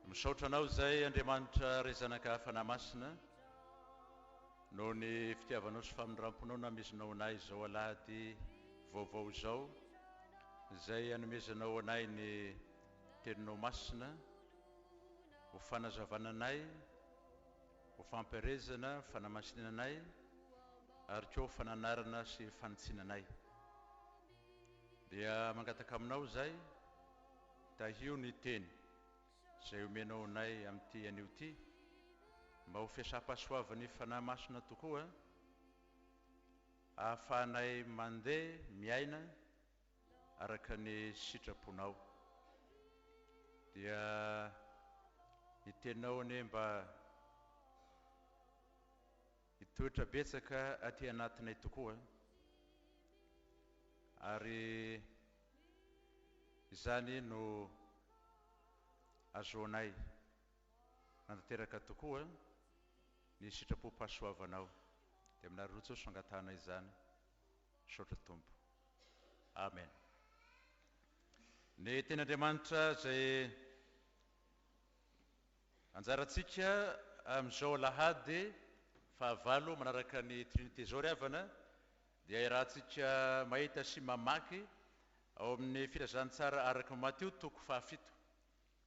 Misaotranao zay Andriamanitra ray zanaka fanahy-masina noho ny fitiavanao sy famindramponao namezanao anay izao alahady vaovao izao izay anomezanao anay ny teninao masina ho fanazavana anay ho fampiarezana fanamasinanay ary koa fananarana sy fanitsinanay dia mangataka aminao zay tahio ny teny izay omenao anay amin'ity anio ty mba ho fiasam-pahasoavan'ny fanahy masina tokoa ahafahanay mandeha miaina araka ny sitraponao dia hitenao ane mba hitoetra betsaka aty anatinay tokoa ary izany no azoanay nantanteraka tokoa ny sitrapo-pahasoavanao dia aminary rotsosy fangatahana izany saotra tompo amen. Ny ten'Andriamanitra zay anjarantsika amin'izao alahady fahavalo manaraka ny trinité zao ry havana dia irahantsika mahita sy mamaky ao amin'ny filazantsara araka Mateo toko fahafito.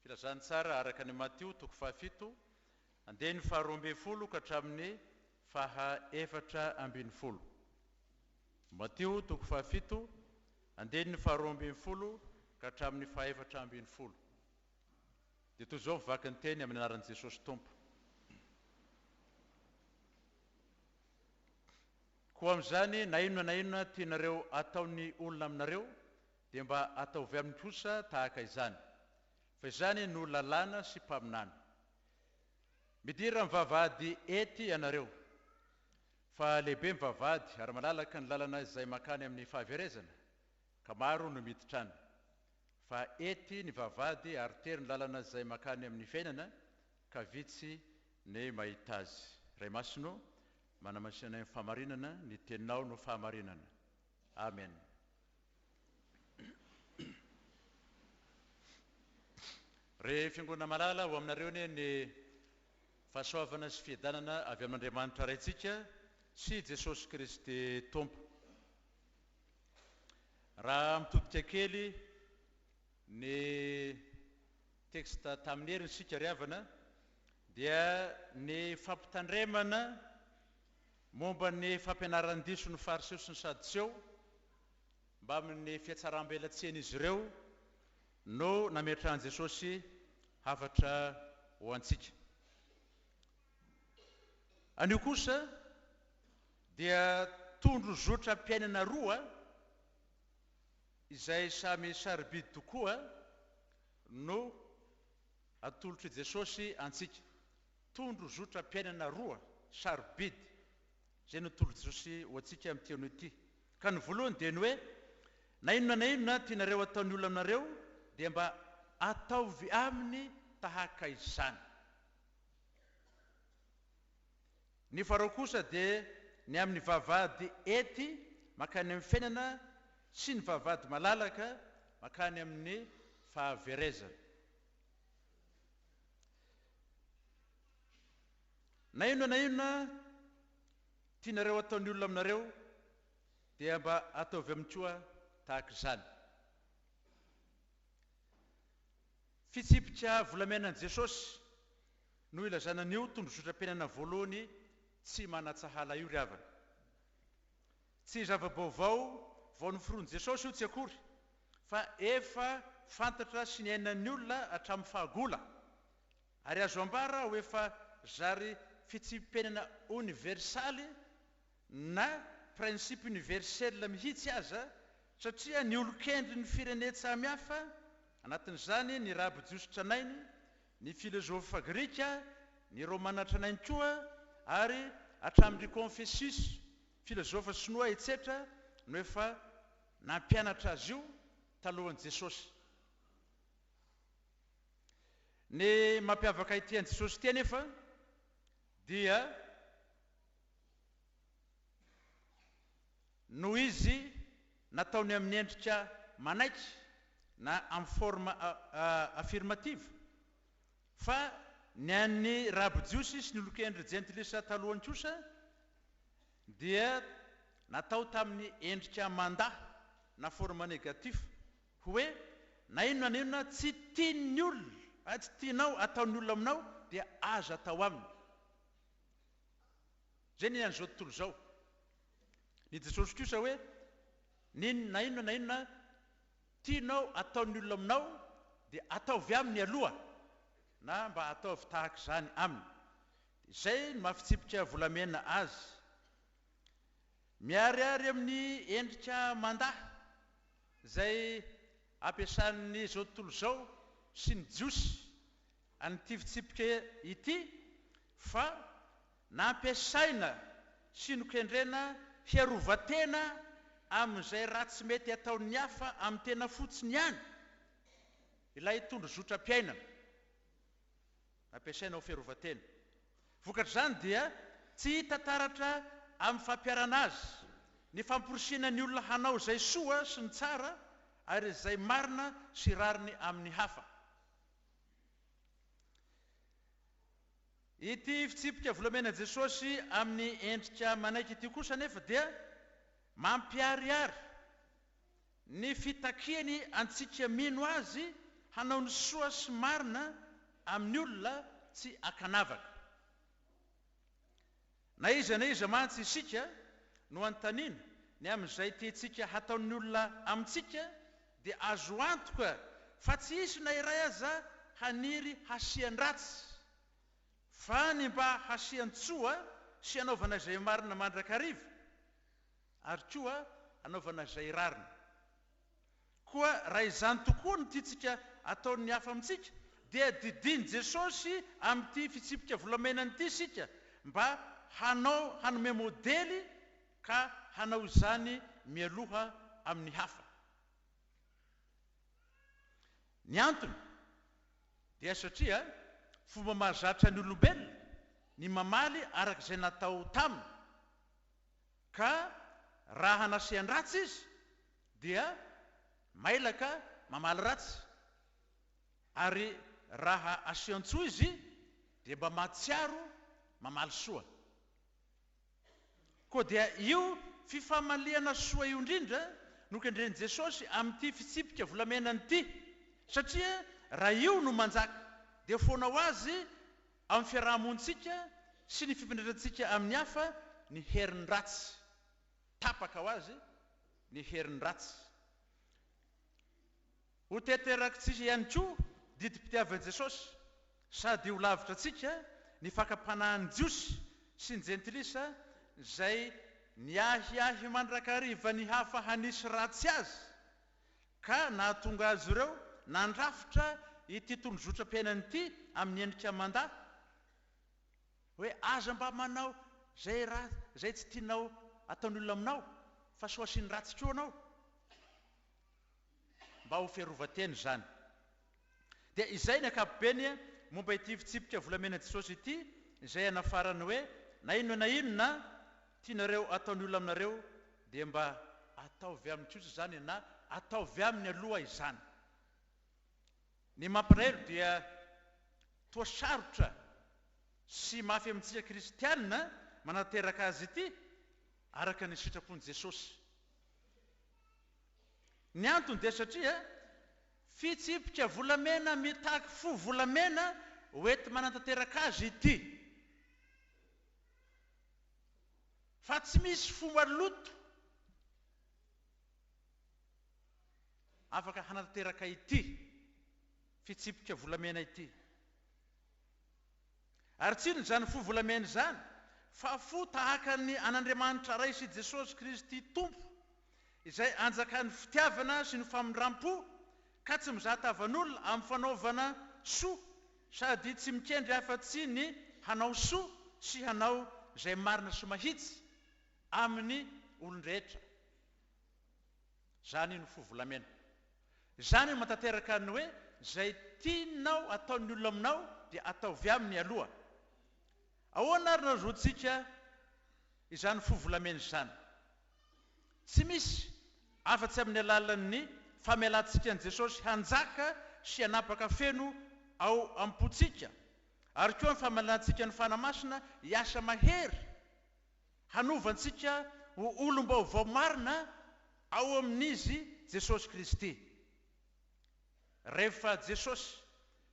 Filazantsara araka ny Mateo toko fahafito andeny faharoa ambin'ny folo ka hatramin'ny fahaefatra ambin'ny folo. Mateo toko fahafito andeny ny faharoa ambin'ny folo ka hatramin'ny fahaefatra ambin'ny folo. Dia toy izao mivaky ny teny amin'ny anaran'i Jesosy Tompo. Koa amin'izany na inona tianareo ataon'ny olona aminareo dia mba ataovy aminy kosa tahaka izany. Fa izany no lalàna sy mpaminana. Midira mivavahady ety ianareo fa lehibe mivavahady ary malalaka ny lalana izay makany amin'ny fahaverezana ka maro no miditra any. Fa ety ny vavahady ary tery ny lalana izay makany amin'ny fiainana ka vitsy ny mahita azy. Ray masino manamasinanay ny fahamarinana, ny teninao no fahamarinana. Amen. Re fiangonana malala ho aminareo ny fahasoavana sy fiadanana avy amin'Andriamanitra raintsika sy Jesosy Kristy Tompo. Raha mitodika kely ny teksta tamin'ny heriny sika ry havana dia ny fampitandremana momba ny fampianaran-diso ny fariseo sy ny sadiseo mba amin'ny fiatsaram-belatsian'izy ireo no nametrahan'i Jesosy hafatra ho antsika. Anio kosa dia tondro zotra mpiainana roa izay samy sarobidy tokoa no atolotry Jesosy antsika. Tondro zotra mpiainana roa sarobidy izay no atolotry Jesosy ho antsika amin'ity anio ity. Ka ny voalohany dia ny hoe na inona tianareo ataon'ny olona aminareo dia mba ataovy aminy tahaka izany. Ny faharoa kosa dia ny amin'ny vavahady ety makany amin'ny fiainana sy ny vavahady malalaka makany amin'ny fahaverezana. Na inona tianareo ataon'ny olona aminareo dia mba ataovy amin'ny koa tahaka izany. Fitsipika volamenan'i Jesosy no ilazana an'io tondro zotra-piainana voalohany tsy manatsahala io ry havana. Tsy zava-baovao vao noforon'i Jesosy io tsy akory fa efa fantatra sy ny ainan'ny olona hatramin'ny fahagola ary azo ambara ho efa zary fitsipim-piainana universaly na principe universel mihitsy aza satria ny olon-kendry ny firenena samihafa anatin'izany ny rabi-jiosy tranainy, ny filozofa grika, ny romana tranainy koa ary hatramin'ny Confucius, filozofa sinoa etc no efa nampianatra azy io talohan'i Jesosy. Ny mampiavaka ity an'i Jesosy ity nefa dia no izy nataony amin'ny endrika manaitra na amin'ny forme affirmative, fa ny an'ny rabojiosy sy ny olokendry jentilisa talohany kosa dia natao tamin'ny endrika mandahy na forme négatif, hoe na inona na inona tsy tian'ny olona, tsy tianao ataon'ny olona aminao dia azo atao aminy. Zay ny an'izao tontolo izao. Ny Jesosy kosa hoe na inona na inona tianao ataon'ny olona aminao dia ataovy aminy aloha, na mba ataovy tahaka izany aminy. Izay no mafitsipika volamena azy. Miariary amin'ny endrika mandahy izay ampiasan'ny zao tontolo izao sy ny jiosy an'ity fitsipika ity, fa nampiasaina sy nokendrena hiarovatena amin'izay raha tsy mety ataon'ny hafa amin'ny tena fotsiny ihany, ilay tondrozotram-piainana nampiasaina ho fiarovatena. Vokatr'izany dia tsy hita taratra amin'ny fampiarana azy ny famporisiana ny olona hanao izay soa sy ny tsara ary izay marina sy rariny amin'ny hafa. Ity fitsipika volamena Jesosy amin'ny endrika manaiky ity kosa nefa dia mampiariary ny fitakiany antsika mino azy hanao ny soa sy marina amin'ny olona tsy akanavaka. Na iza mantsy isika no antaniana ny amin'izay tiantsika hataon'ny olona amintsika dia azo antoka fa tsy isy na iray aza haniry hasian-dratsy, fa ny mba hasian-tsoa sy hanaovana izay marina mandrakariva, ary koa hanaovana izay rarina. Koa raha izany tokoa no tiantsika ataon'ny hafa amintsika dia didiny Jesosy amin'ity fitsipika volamenany ity isika mba hanome modely ka hanao izany mialoha amin'ny hafa. Ny antony dia satria fomba mahazatra ny olombelona ny mamaly arak'izay natao taminy, ka raha hanasian-dratsy izy dia mailaka mamaly ratsy, ary raha asian-tsoa izy dia mba mahatsiaro mamaly soa. Koa dia io fifamaliana soa io indrindra no kendren'i Jesosy amin'ity fitsipika volamenany ity, satria raha io no manjaka dia foana ho azy amin'ny fiarahamonitsika sy ny fipetrarantsika amin'ny hafa ny herin'ny ratsy, tapaka ho azy ny herin'ny ratsy. Ho teterakitsika ihany koa didi-pitiavan'i Jesosy sady ho lavitra antsika ny fakapanahany jiosy sy ny jentilisa izay niahiahy mandrakariva ny hafa hanisy ratsy azy, ka nahatonga azy ireo nandrafitra ity tondrozotram-piainany ity amin'ny endrika mandahy, hoe aza mba manao zay tsy tianao ataon'ny olona aminao, fa soa sy ny ratsy koa anao, mba ho fiarovateny izany. Dia izay ny ankapobeny momba ity fitsipika volamena Jesosy ity, izay anafarany hoe na inona tianareo ataon'ny olona aminareo dia mba ataovy aminy kosa izany na ataovy aminy aloha izany. Ny mampirailo dia toa sarotra sy mafy amintsika kristianina manateraka azy ity araka ny sitrapon'i Jesosy. Ny antony dia satria fitsipika volamena mitaky fo volamena hoety manantanteraka azy ity, fa tsy misy fomba loto afaka hanantanteraka ity fitsipika volamena ity. Ary tsino zany fo volamena zany fa fo tahaka ny an'Andriamanitra ray sy Jesosy Kristy Tompo, izay anjakan'ny fitiavana sy ny famindram-po, ka tsy mizatavan'olona amin'ny fanaovana soa, sady tsy mikendry afa-tsy ny hanao soa sy hanao izay marina sy mahitsy amin'ny olon-drehetra. zany no fovolamena. Zany no matateraka ny hoe zay tianao ataon'ny olona aminao dia ataovy aminy aloha. Ahoana ary na roantsika izany fovolamena izany? Tsy misy afa-tsy amin'ny alalan'ny famelantsika an' Jesosy hanjaka sy hanapaka feno ao am-potsika, ary koa ny famelantsika ny fanamasina hiasa mahery hanovantsika ho olom-baovao marina ao amin'izy Jesosy Kristy. Rehefa Jesosy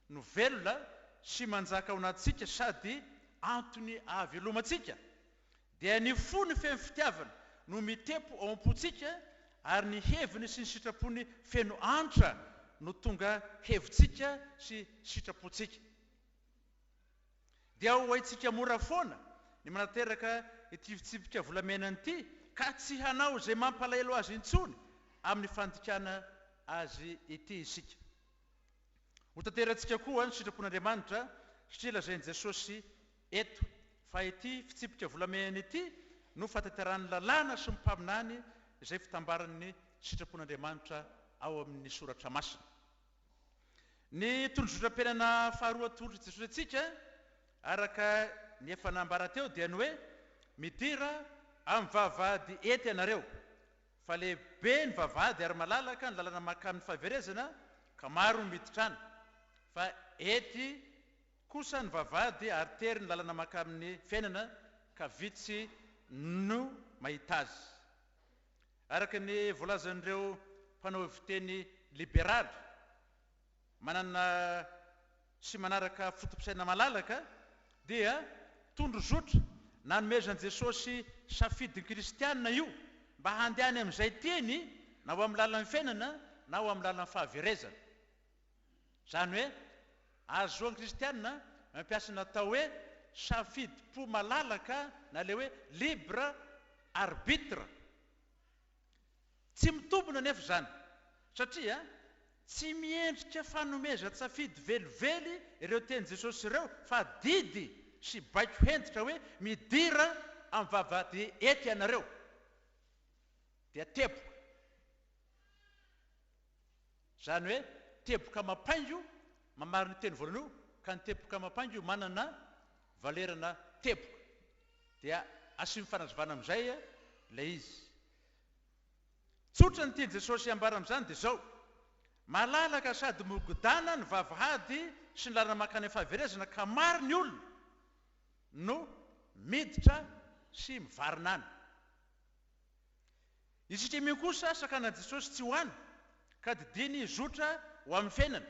no velona sy manjaka ao anatintsika sady antony ahavelomantsika, dia ny fo ny feno fitiavana no mitepo ao am-potsika, ary ny heviny sy ny sitrapony feno antra no tonga hevitsika sy sitrapontsika. Dia ho haitsika mora foana ny manateraka ity fitsipika volamenany ity, ka tsy hanao izay mampalahelo azy intsony amin'ny fandikana azy ity isika. Ho tanterantsika koa ny sitrapon'Andriamanitra satria lazain'i Jesosy eto fa ity fitsipika volamenany ity no fahatantarany lalàna sy mipaminany izay fitambaran'ny sitrapon'Andriamanitra ao amin'ny soratra masina. Ny tondrotram-piainana faharoa tolotra Jesosy atsika araka ny efa nambara teo dia ny hoe midira amin'ny vavahady ety ianareo, fa lehibe ny vavahady ary malalaka ny lalana mahakamy fahaverezana ka maro miditra any, fa ety kosa ny vavahady ary tery ny lalana mahakamy fiainana ka vitsy no mahita azy. Araka ny voalazan'ireo mpanao fiteny liberaly manana sy manaraka fotom-pisaina malalaka, dia tondrozotra nanomezan Jesosy safidiny kristianina io mba handehany amin'izay teny na ao amin'ny lalan'ny fiainana na ao amin'ny lalan'ny fahaverezana. Zany hoe azoan'ny kristianina mampiasa natao hoe safidim-po malalaka na le hoe libre arbitre. Tsy mitombona nefa zany satria tsy miendrika fanomezan-tsafidy velively ireo teny Jesosy ireo, fa didy sy baiko hentitra hoe midira amin'ny vavahady ety ianareo dia teboka. Zany hoe teboka mampaingo, mamary ny teny voalohany io, ka ny teboka mampaingo manana valerana teboka, dia asimy fanazavana amin'izay ilay izy. Tsotra ny tiany Jesosy ambara amin'izany dia zao: malalaka sady mogodana ny vavahady sy ny lalana mankany fahaverezana, ka maro ny olona no miditra sy mivarina any. Isitreminy kosa sakanan'i Jesosy tsy hoany ka didiny zotra ho amin'ny fiainana,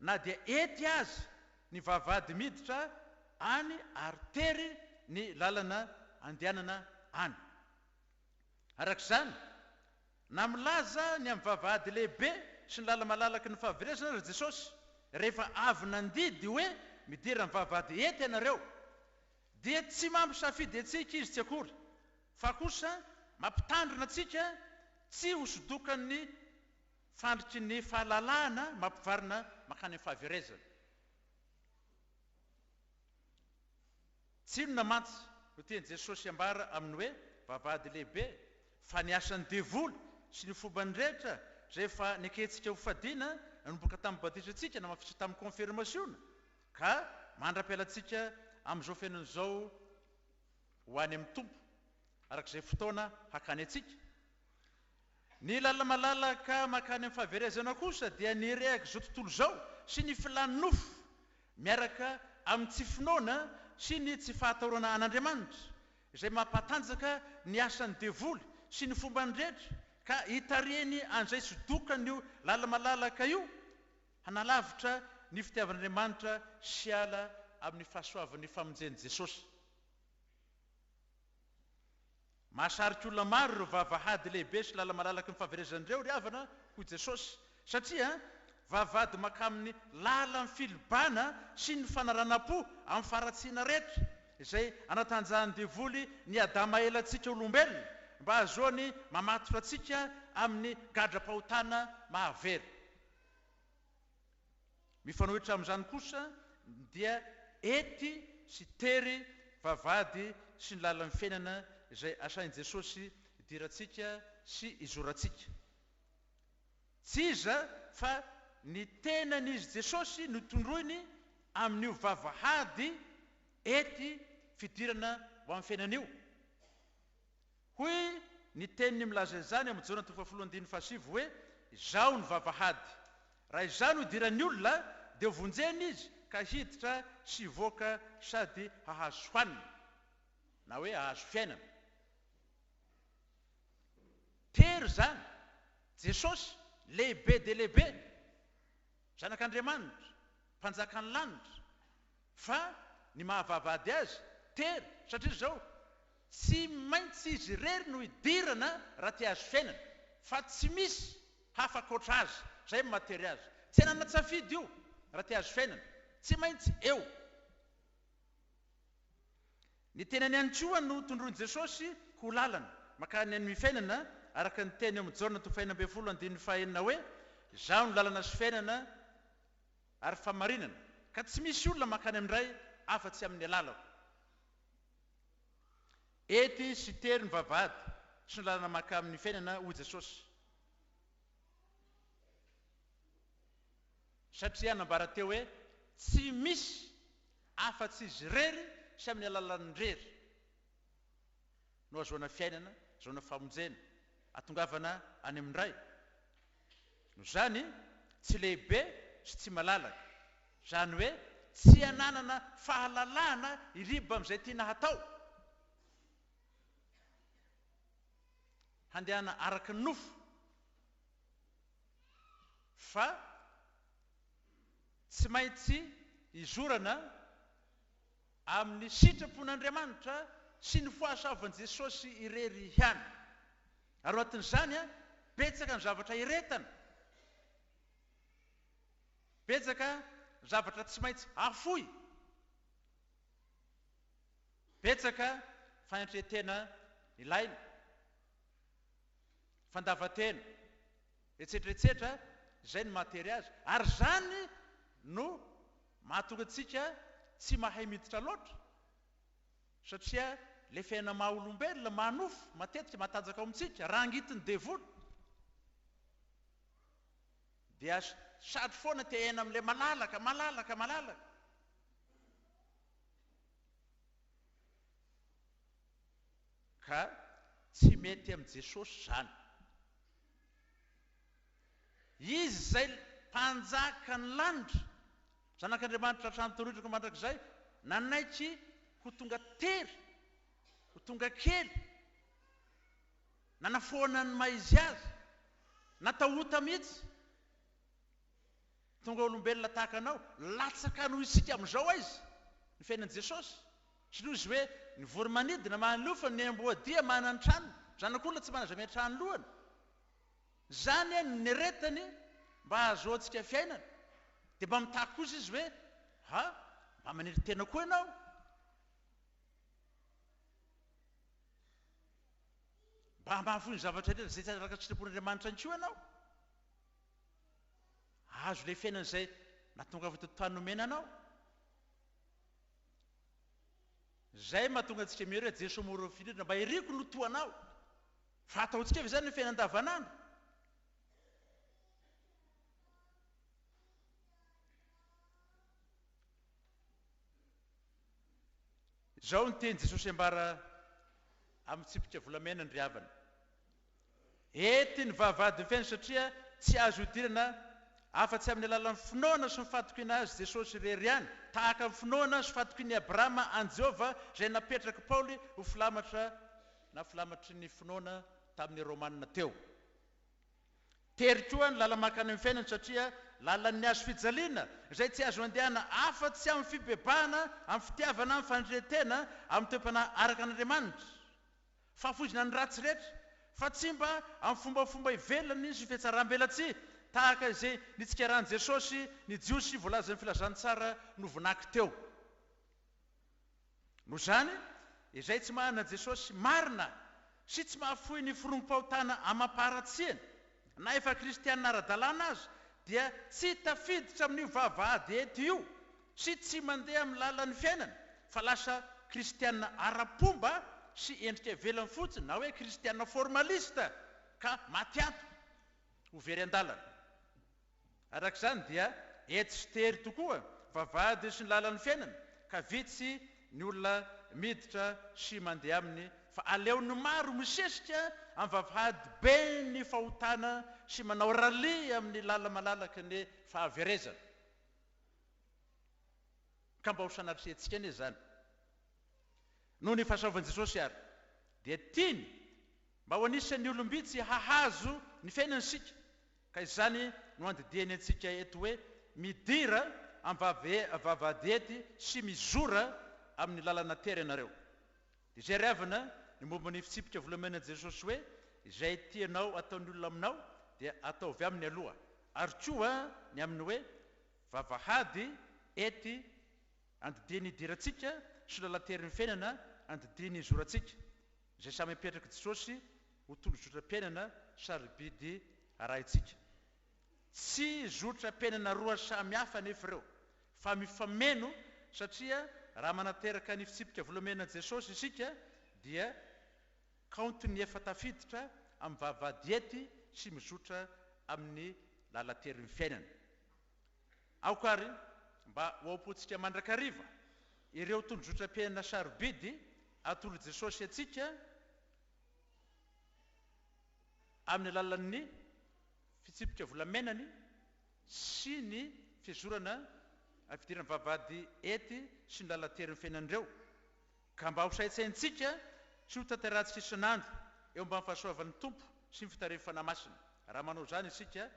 na dia ety azy ny vavahady miditra any ary tery ny lalana andehanana any. Arak'izany na milaza ny amin'ny vavahady lehibe sy ny lala malalaka ny fahaverezana ry Jesosy rehefa avy nandidy hoe midira amin'ny vavahady ety ianareo, dia tsy mampisafidy antsika izy tsy akory, fa kosa mampitandrina antsika tsy hosodokan'ny fandriky ny fahalalahana mampivarina mankany amin'ny fahaverezana. Tsy inona mantsy no tiany Jesosy ambara amin'ny hoe vavahady lehibe, fa ny asan'ny devoly sy ny fombany rehetra rehefa niketsika ho fadiana nanomboka tamin'ny batisantsika na mafisy tamin'ny confirmationa, ka mandra-pialantsika amin'izao fiainana izao ho any amin'ny tompo arak'izay fotoana hakany atsika. Ny lalana malalaka mankany amin'ny fahaverezana kosa dia ny rehaka izao tontolo izao sy ny filany nofo miaraka amin'ny tsy finoana sy ny tsy fahatarona an'Andriamanitra izay mampatanjaka ny asan'ny devoly sy ny fombany rehetra, ka hitarihany an'izay sodokany io lalana malalaka io hanalavitra ny fitiavan'Andriamanitra sy ala amin'ny fahasoavan'ny famonjen'i Jesosy. Mahasarika olona maro ireo vavahady lehibe sy lalana malalaka ny fahaverezan'ireo ry havana hoy Jesosy, satria vavahady makamin'ny lalan'ny filibana sy ny fanaranam-po amin'ny faratsiana rehetra izay anatanjahan'ny devoly ny adama elantsika olombelona mba ahazoany mamatotra antsika amin'ny gadra-pahotana mahavery. Mifanohitra amin'izany kosa dia ety sy tery vavahady sy ny lalan'ny fiainana izay asain'i Jesosy hidirantsika sy hizorantsika. tsy iza fa ny tenan'izy Jesosy no tondroiny amin'io vavahady ety fidirana ho amin'ny fiainan'io. Hoy ny teniny milaza izany amin'ny Jona 4:7 hoe izao ny vavahady, raha izany ho idiran'ny olona dia vonjeny izy ka hiditra sy voaka sady hahazo hoanina, na hoe hahazo fiainana. Tery zany Jesosy lehibe dia lehibe, zanak'Andriamanitra, mpanjakan'ny lanitra, fa ny mahavavahady azy tery, satria zao tsy maintsy izy irery no idirana raha ty hazo fiainana, fa tsy misy hafa koatra azy, zay matery azy. Tsy anana-tsafidy io raha ty hazo fiainana, tsy maintsy eo. Ny tenany ihany koa no tondroin'i Jesosy ho lalana makany amin'ny fiainana, araka ny teny amin'ny Jona 4:5 hoe izao no lalana sy fiainana ary famarinana, ka tsy misy olona makany amin'ray afa-tsy amin'ny alalako. Ety sy tery ny vavahady sy ny lalana maka amin'ny fiainana hoy Jesosy. Satria nambara teo hoe tsy misy afa-tsy izy rery sy amin'ny alalan'ny rery no azoana fiainana, azoana famonjena, atongavana any amin'ray. No zany tsy lehibe sy tsy malalaka, zany hoe tsy ananana fahalalana iriba amin'izay tiana hatao, handehana araka ny nofo, fa tsy maintsy izorana amin'ny sitrapon'Andriamanitra sy ny fahasavan'i Jesosy irery ihany. Ary atin'izany betsaka ny zavatra iretana, betsaka ny zavatra tsy maintsy afoy, betsaka fanatretena ilaina, fandavatena, etsetretsetra, izay ny matery azy. Ary zany no mahatonga antsika tsy mahay miditra loatra, satria le fiainana maha-olombelona manofo matetika matanjaka ao amintsika raha angitiny devoly, dia sady foana te aina amin'ilay malalaka, ka tsy mety amin'i Jesosy zany. Izy zay mpanjaka ny lanitra, zanak'Andriamanitra hatramin'ny torohitra mandrakizay, nanaiky ho tonga tery, ho tonga kely, nanafoana ny maizy azy, natahota mihitsy, tonga olombelona tahaka anao, latsaka no isika amin'izao aizy ny fiainan'i Jesosy. Sy noho izy hoe ny voromanidina mahany lofa, ny amboadia manany tranony, zanak'olona tsy manazamea trano lohany. Zany ny aretany mba ahazoantsika fiainana, dia mba mitaky kosa izy hoe mba maniry tena koa ianao, mba mahavoy ny zavatra rehetra zay tsy araka sitrapon'Andriamanitra ankoa ianao, azo le fiainana izay nahatonga avy teto tany nomena anao. Zay mahatonga antsika mihero hoe Jesosy mora filirana, mba iriko no toanao, fa ataontsika ve zany ny fiainana andavanandro? Zao ny teny Jesosy ambara amin'ny tsipika volamena ny riavana. Ety ny vavahady ny fiainana, satria tsy azo idirana afa-tsy amin'ny alalan'ny finoana sy mifatokiana azy Jesosy irery ihany, tahaka ny finoana sy fatokian'i Abrahama an Jehova, izay napetraka Paoly ho filamatra na filamatry ny finoana tamin'ny Romanina teo. Tery koa ny lala makany amin'ny fiainana, satria lalan'ny azo fijaliana izay tsy azo andehana afa-tsy amin'ny fibebahana, amin'ny fitiavana, amin'ny fanetretena, amin'ny toepana araka an'Andriamanitra, fahafoizina ny ratsy rehetra, fa tsy mba amin'ny fombafomba ivelany sy fihetsaram-belatsy, tahaka izay nitsikaran'i Jesosy ny jiosy voalaza ny filazantsara no vonaky teo. No zany izay tsy manana Jesosy marina sy tsy mahafoy ny forongom-pahotana amam-paratsiana na efa kristianina ara-dalàna azy, dia tsy tafiditra amin'io vavahady ety io sy tsy mandeha amin'ny lalan'ny fiainana, fa lasa kristianina ara-pomba sy endrika velany fotsiny, na hoe kristianina formalista, ka maty anto ho very an-dalana. arak'izany dia etsy sy tery tokoa vavahady sy ny lalan'ny fiainana ka vitsy ny olona miditra sy mandeha aminy fa aleony maro misesika amin'ny vavahady be ny fahotana sy manao rally amin'ny lala malalaka ny fahaverezana ka mba ho sanatrisetsika anie zany noho ny fahasoavan'i Jesosy ary dia tiany mba ho anisan'ny olombitsy hahazo ny fiainany sika ka izany no andidiany antsika eto hoe midira amin'ny vavahady ety sy mizora amin'ny lalana tery ianareo dia izay riavana ny momba ny fitsipika volamenan'i Jesosy hoe izay tianao ataon'ny olona aminao dia ataovy aminy aloha ary koa ny amin'ny hoe vavahady ety andidiany idirantsika sy lalatery ny fiainana andidiany izorantsika izay samy mipetraka Jesosy ho tondro-zotram-piainana sarobidy arahintsika tsy zotram-piainana roa samy hafa nefa ireo fa mifameno satria raha manateraka ny fitsipika volamenan'i Jesosy isika dia kaontiny efa tafiditra amin'ny vavahady ety sy mizotra amin'ny lalatery ny fiainana aokary mba ho ampotsika mandrakariva ireo tondro-zotram-piainana sarobidy atolo Jesosy atsika amin'ny alalan'ny fitsipika volamenany sy ny fizorana fidirana vavahady ety sy ny lalatery ny fiainan'ireo ka mba ho saitsaintsika sy ho tanterahantsika isan'andro eo mba ny fahasoavan'ny tompo sy ny fitarehany fanahy masina raha manao zany isika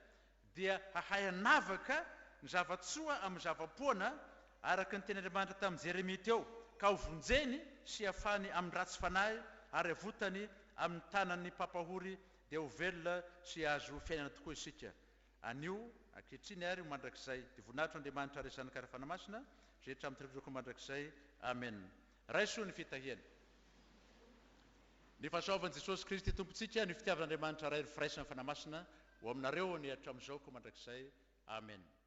dia hahay hanavaka ny zavatsoa amin'ny zavapoana araka ny ten'Andriamanitra tamin'ny Jeremia teo ka ho vonjeny sy hafany amin'ny ratsy fanahy ary havotany amin'ny tanan'ny pampahory dia ho velona sy azo fiainana tokoa isika anio ankehitriny ary mandrakizay dia voninahitro Andriamanitra resany kara fanahy masina rehetra amin'ny tiretroko mandrakizay amen raisoa ny fitahiany ny fahasoavan'i Jesosy Kristy tompontsika ny fitiavan'Andriamanitra ray ry firaisana fanahy masina ho aminareo ny hatramin'izao ko mandrakizay amen